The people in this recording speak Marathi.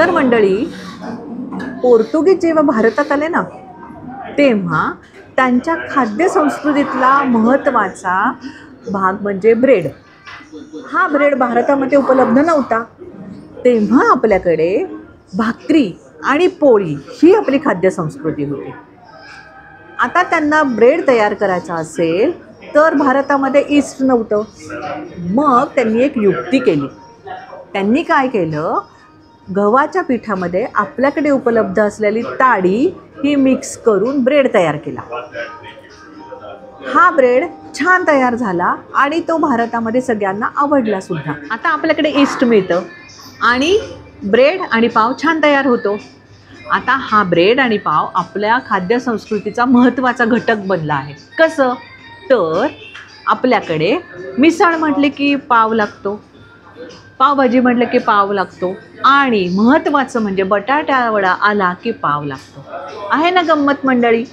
तर मंडळी, पोर्तुगीज जेव्हा भारतात आले ना, तेव्हा त्यांच्या खाद्यसंस्कृतीतला महत्त्वाचा भाग म्हणजे ब्रेड. हा ब्रेड भारतामध्ये उपलब्ध नव्हता. तेव्हा आपल्याकडे भाकरी आणि पोळी ही आपली खाद्यसंस्कृती होती. आता त्यांना ब्रेड तयार करायचा असेल तर भारतामध्ये ईस्ट नव्हतं. मग त्यांनी एक युक्ती केली. त्यांनी काय केलं, गव्हाच्या पिठामध्ये आपल्याकडे उपलब्ध असलेली ताडी ही मिक्स करून ब्रेड तयार केला. हा ब्रेड छान तयार झाला आणि तो भारतामध्ये सगळ्यांना आवडला सुद्धा. आता आपल्याकडे ईस्ट मिळतं आणि ब्रेड आणि पाव छान तयार होतो. आता हा ब्रेड आणि पाव आपल्या खाद्यसंस्कृतीचा महत्त्वाचा घटक बनला आहे. कसं तर आपल्याकडे मिसळ म्हटले की पाव लागतो, पावभाजी म्हटलं की पाव लागतो आणि महत्त्वाचं म्हणजे बटाटा वडा आला की पाव लागतो. आहे ना गंमत मंडळी?